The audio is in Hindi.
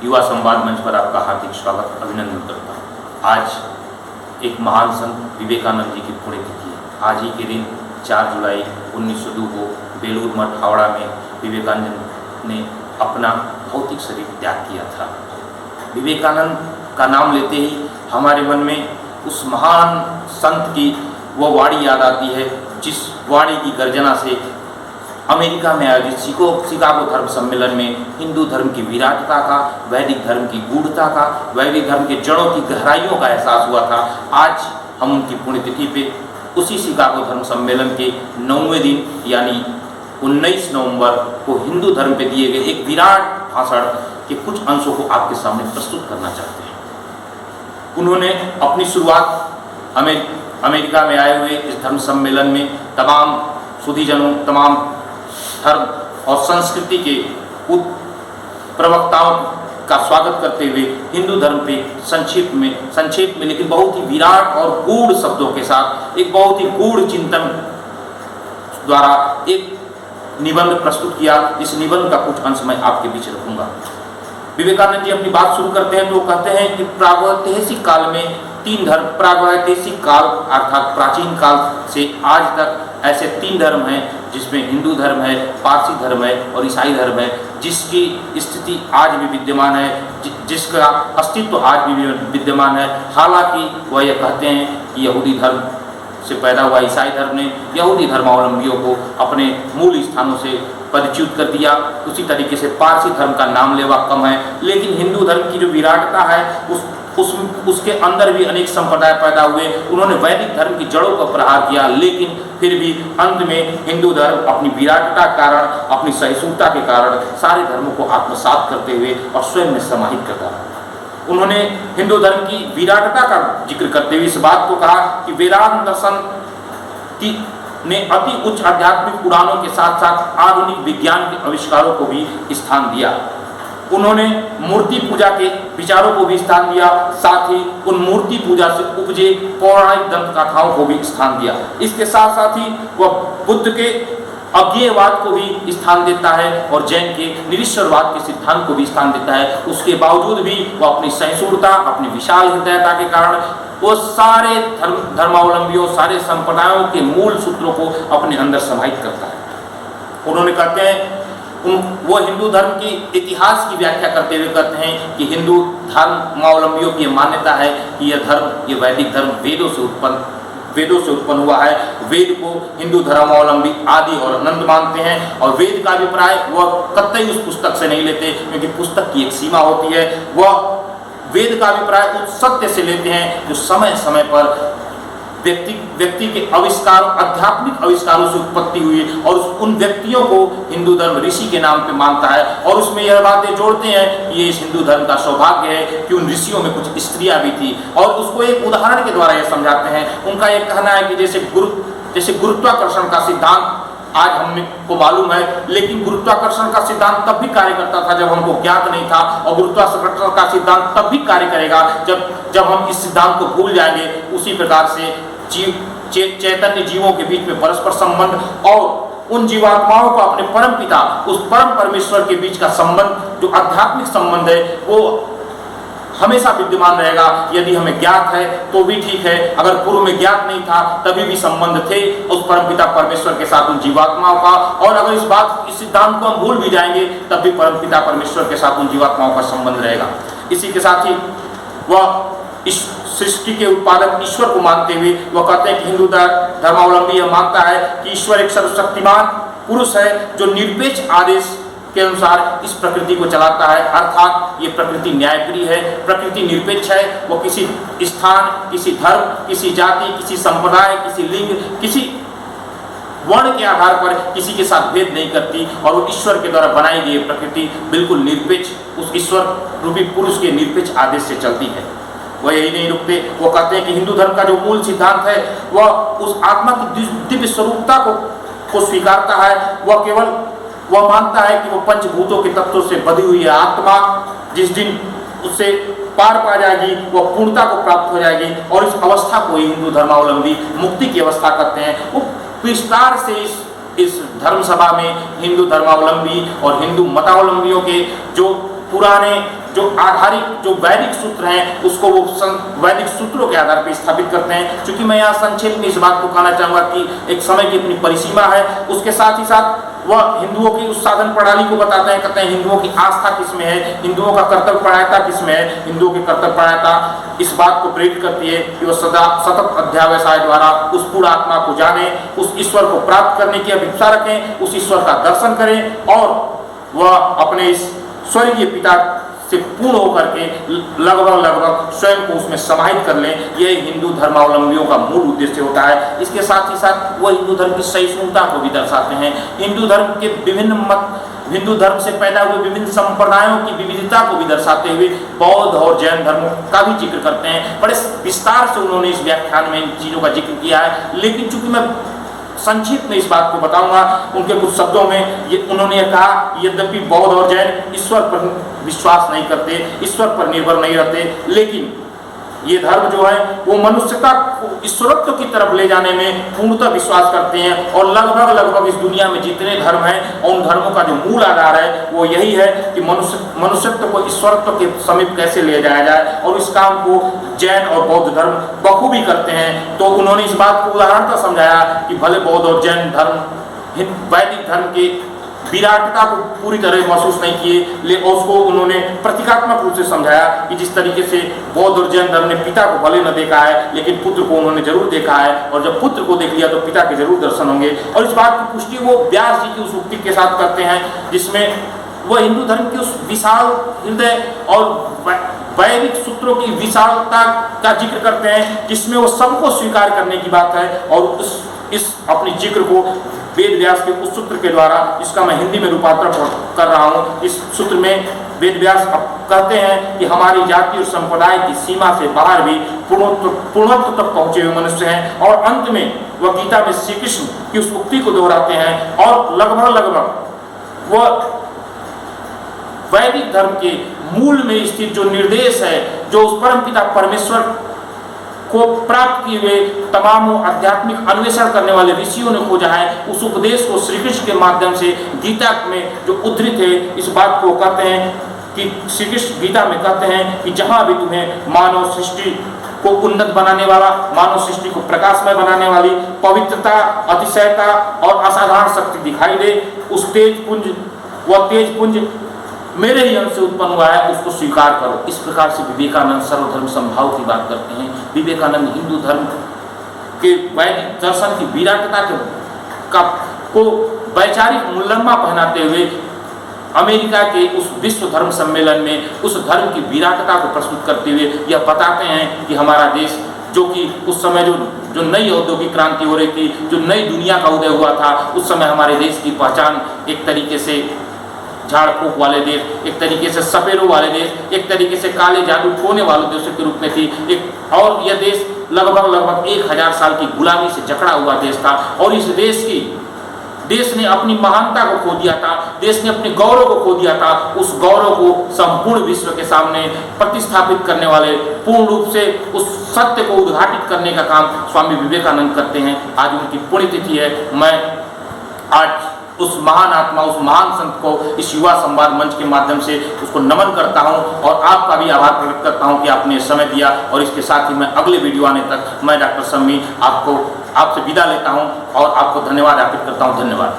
युवा संवाद मंच पर आपका हार्दिक स्वागत अभिनंदन करता हूँ। आज एक महान संत विवेकानंद जी की पुण्यतिथि है। आज ही के दिन 4 जुलाई 1902 को बेलूर मठ हावड़ा में विवेकानंद ने अपना भौतिक शरीर त्याग किया था। विवेकानंद का नाम लेते ही हमारे मन में उस महान संत की वो वाणी याद आती है जिस वाणी की गर्जना से अमेरिका में आयोजित शिकागो धर्म सम्मेलन में हिंदू धर्म की विराटता का, वैदिक धर्म की गूढ़ता का, वैदिक धर्म के जड़ों की गहराइयों का एहसास हुआ था। आज हम उनकी पुण्यतिथि पे उसी शिकागो धर्म सम्मेलन के 9वें दिन यानी 19 नवंबर को हिंदू धर्म पे दिए गए एक विराट भाषण के कुछ अंशों को आपके सामने प्रस्तुत करना चाहते हैं। उन्होंने अपनी शुरुआत अमेरिका में आए हुए इस धर्म सम्मेलन में तमाम सुधीजनों, तमाम धर्म और संस्कृति के प्रवक्ताओं का स्वागत करते हुए हिंदू धर्म पे संक्षेप में लेकिन बहुत ही विराट और गूढ़ शब्दों के साथ एक बहुत ही गूढ़ चिंतन द्वारा एक निबंध प्रस्तुत किया। इस निबंध का कुछ अंश मैं आपके बीच रखूंगा। विवेकानंद जी अपनी बात शुरू करते हैं तो कहते हैं कि प्रागैतिहासिक काल में 3 धर्म, प्रागैतिहासिक काल अर्थात प्राचीन काल से आज तक ऐसे 3 धर्म हैं जिसमें हिंदू धर्म है, पारसी धर्म है और ईसाई धर्म है, जिसकी स्थिति आज भी विद्यमान है, जिसका अस्तित्व आज भी विद्यमान है। हालांकि वह यह कहते हैं कि यहूदी धर्म से पैदा हुआ ईसाई धर्म ने यहूदी धर्मावलंबियों को अपने मूल स्थानों से परिचित कर दिया। उसी तरीके से पारसी धर्म का नाम लेवा कम है, लेकिन हिंदू धर्म की जो विराटता है उसके अंदर भी अनेक संप्रदाय पैदा हुए। उन्होंने वैदिक धर्म की जड़ों पर प्रहार किया, लेकिन फिर भी अंत में हिंदू धर्म अपनी विराटता के कारण, अपनी सहिष्णुता के कारण सारे धर्मों को आत्मसात करते हुए और स्वयं में समाहित करता रहा। उन्होंने हिंदू धर्म की विराटता का जिक्र करते हुए इस बात को कहा कि वेदांत दर्शन ने अति उच्च आध्यात्मिक उड़ानों के साथ साथ आधुनिक विज्ञान के आविष्कारों को भी स्थान दिया। उन्होंने मूर्ति पूजा के विचारों को भी स्थान दिया, साथ ही उन मूर्ति पूजा से उपजे पौराणिक दंत कथाओं को भी स्थान दिया। इसके साथ साथ ही वह बुद्ध के अज्ञेयवाद को भी स्थान देता है और जैन के निरीश्वरवाद के सिद्धांत को भी स्थान देता है। उसके बावजूद भी वह अपनी सहिष्णुता, अपनी विशाल हृदयता के कारण वो सारे धर्मावलंबियों, सारे संप्रदायों के मूल सूत्रों को अपने अंदर समाहित करता है। उन्होंने कहते हैं वो हिंदू धर्म की इतिहास की व्याख्या करते हुए कहते हैं कि हिंदू धर्मावलंबियों की मान्यता है कि यह धर्म, ये वैदिक धर्म वेदों से उत्पन्न हुआ है। वेद को हिंदू धर्मावलंबी आदि और अनंत मानते हैं और वेद का अभिप्राय वह कतई उस पुस्तक से नहीं लेते, क्योंकि पुस्तक की एक सीमा होती है। वह वेद का अभिप्राय उस सत्य से लेते हैं जो समय समय पर व्यक्ति के आविष्कार, आध्यात्मिक आविष्कारों से उत्पत्ति हुई और उन व्यक्तियों को हिंदू धर्म ऋषि के नाम पे मानता है और उसमें यह बातें जोड़ते हैं कि ये इस हिंदू धर्म का सौभाग्य है कि उन ऋषियों में कुछ स्त्रियां भी थी और उसको एक उदाहरण के द्वारा यह समझाते हैं। उनका यह कहना है कि जैसे गुरुत्वाकर्षण का सिद्धांत आज हमको मालूम है, लेकिन गुरुत्वाकर्षण का सिद्धांत तब भी कार्य करता था जब हमको ज्ञात नहीं था, और गुरुत्वाकर्षण का सिद्धांत तब भी कार्य करेगा जब हम इस सिद्धांत को भूल जाएंगे। उसी प्रकार से चैतन्य जीवों के बीच में परस्पर संबंध और उन जीवात्माओं को अपने परम पिता, उस परम परमेश्वर के बीच का संबंध जो आध्यात्मिक संबंध है वो हमेशा विद्यमान रहेगा। यदि हमें ज्ञात है तो भी ठीक है, अगर पूर्व में ज्ञात नहीं था तभी भी संबंध थे उस परमपिता परमेश्वर के साथ उन जीवात्माओं का, और अगर इस सिद्धांत को हम भूल भी जाएंगे तब भी परमपिता परमेश्वर के साथ उन जीवात्माओं का संबंध रहेगा। इसी के साथ ही वह इस सृष्टि के उत्पादक ईश्वर को मानते हुए वह कहते हैं कि हिंदू धर्मावलंबी यह मानता है कि ईश्वर एक सर्वशक्तिमान पुरुष है जो निरपेक्ष आदेश के अनुसार इस प्रकृति को चलाता है, अर्थात ये प्रकृति न्यायप्रिय है, प्रकृति निरपेक्ष है। वो किसी स्थान, किसी धर्म, किसी जाति, किसी संप्रदाय, किसी लिंग, किसी वर्ण के आधार पर किसी के साथ भेद नहीं करती और वो ईश्वर के द्वारा बनाई गई प्रकृति बिल्कुल निरपेक्ष, उस ईश्वर रूपी पुरुष के निरपेक्ष आदेश से चलती है। वह यही नहीं रुकते, वो कहते हैं कि हिंदू धर्म का जो मूल सिद्धांत है वह उस आत्मा की दिव्य स्वरूपता को स्वीकारता है। वह मानता है कि वो पंचभूतों के तत्वों से बधी हुई है आत्मा जिस दिन उससे पार पा जाएगी वह पूर्णता को प्राप्त हो जाएगी, और इस अवस्था को ही हिंदू धर्मावलंबी मुक्ति की अवस्था कहते हैं। वो विस्तार से इस धर्म सभा में हिंदू धर्मावलंबी और हिंदू मतावलंबियों के जो पुराने जो आधारिक जो वैदिक सूत्र हैं उसको वो वैदिक सूत्रों के आधार पर स्थापित करते हैं। क्योंकि मैं यहाँ संक्षेप में इस बात को कहना चाहूँगा कि एक समय की अपनी परिसीमा है, उसके साथ ही साथ वह हिंदुओं की उस साधन प्रणाली को बताते हैं, कहते हैं हिंदुओं की आस्था किसमें है, हिंदुओं का कर्तव्य परायणता किसमें है। हिंदुओं की कर्तव्य परायणता इस बात को प्रेरित करती है कि वह सदा सतत अध्यावसाय द्वारा उस पूर्ण आत्मा को जाने, उस ईश्वर को प्राप्त करने की अभिप्सा रखें, उस ईश्वर का दर्शन करें और वह अपने इस स्वर्गीय पिता से पूर्ण होकर के लगभग स्वयं को उसमें समाहित कर लें। यह हिंदू धर्मावलंबियों का मूल उद्देश्य होता है। इसके साथ ही साथ वह हिंदू धर्म की सहिष्णुता को भी दर्शाते हैं। हिंदू धर्म के विभिन्न मत, हिंदू धर्म से पैदा हुए विभिन्न संप्रदायों की विविधता को भी दर्शाते हुए बौद्ध और जैन धर्मों का भी जिक्र करते हैं। बड़े विस्तार से उन्होंने इस व्याख्यान में इन चीज़ों का जिक्र किया है, लेकिन चूंकि मैं संक्षिप्त में इस बात को बताऊंगा, उनके कुछ शब्दों में ये उन्होंने कहा, यद्यपि बौद्ध और जैन ईश्वर पर विश्वास नहीं करते, ईश्वर पर निर्भर नहीं रहते, लेकिन ये धर्म जो है वो मनुष्यता को ईश्वरत्व की तरफ ले जाने में पूर्णतः विश्वास करते हैं। और लगभग इस दुनिया में जितने धर्म हैं और उन धर्मों का जो मूल आधार है वो यही है कि मनुष्यत्व को ईश्वरत्व के समीप कैसे ले जाया जाए, और इस काम को जैन और बौद्ध धर्म बखूबी करते हैं। तो उन्होंने इस बात को उदाहरणतः समझाया कि भले बौद्ध और जैन धर्म वैदिक धर्म के विराटता को पूरी तरह महसूस नहीं किए, लेकिन उसको उन्होंने प्रतीकात्मक रूप से समझाया कि जिस तरीके से बौद्ध और जैन धर्म ने पिता को भले न देखा है, लेकिन पुत्र को उन्होंने जरूर देखा है, और जब पुत्र को देख लिया तो पिता के जरूर दर्शन होंगे। और इस बात की पुष्टि वो व्यास जी की उस उक्ति के साथ करते हैं, जिसमें वह हिंदू धर्म की उस विशाल हृदय और वैदिक सूत्रों की विशालता का जिक्र करते हैं, जिसमें वो सबको स्वीकार करने की बात है। और इस अपनी जिक्र को वेद व्यास के उस सूत्र के द्वारा, जिसका मैं हिंदी में रूपांतरण कर रहा हूँ, इस सूत्र में वेद व्यास कहते हैं कि हमारी जाति और संप्रदाय की सीमा से बाहर भी पूर्णत्व तक पहुंचे हुए मनुष्य हैं। और अंत में वह गीता में श्री कृष्ण की उस उक्ति को दोहराते हैं, और लगभग वह वैदिक धर्म के मूल में स्थित जो निर्देश है, जो उस परमपिता परमेश्वर को प्राप्त किए हुए तमाम आध्यात्मिक अन्वेषण करने वाले ऋषियों ने खोजा है, उस उपदेश को श्री कृष्ण के माध्यम से गीता में जो उद्धृत है, इस बात को कहते हैं कि श्री कृष्ण गीता में कहते हैं कि जहाँ भी तुम्हें मानव सृष्टि को उन्नत बनाने वाला, मानव सृष्टि को प्रकाशमय बनाने वाली पवित्रता, अतिशयता और असाधारण शक्ति दिखाई दे, उस तेज पुंज मेरे ही अंश से उत्पन्न हुआ है, उसको स्वीकार करो। इस प्रकार से विवेकानंद सर्वधर्म समभाव की बात करते हैं। विवेकानंद हिंदू धर्म के वैदिक दर्शन की विराटता को वैचारिक मूल्यमा पहनाते हुए अमेरिका के उस विश्व धर्म सम्मेलन में उस धर्म की विराटता को प्रस्तुत करते हुए यह बताते हैं कि हमारा देश, जो कि उस समय जो नई औद्योगिक क्रांति हो रही थी, जो नई दुनिया का उदय हुआ था, उस समय हमारे देश की पहचान एक तरीके से झाड़ फूक वाले देश, एक तरीके से सपेरों वाले देश, एक तरीके से काले जादू टोने वाले देशों के रूप में थी। और यह देश लगभग 1000 साल की गुलामी से जकड़ा हुआ देश था, और इस देश ने अपनी महानता को खो दिया था, देश ने अपने गौरव को खो दिया था। उस गौरव को संपूर्ण विश्व के सामने प्रतिस्थापित करने वाले, पूर्ण रूप से उस सत्य को उद्घाटित करने का काम स्वामी विवेकानंद करते हैं। आज उनकी पुण्यतिथि है। मैं आज उस महान आत्मा, उस महान संत को इस युवा संवाद मंच के माध्यम से उसको नमन करता हूं, और आपका भी आभार प्रकट करता हूं कि आपने समय दिया। और इसके साथ ही मैं अगले वीडियो आने तक मैं डॉक्टर सम्मी आपसे विदा लेता हूं और आपको धन्यवाद अर्पित करता हूं। धन्यवाद।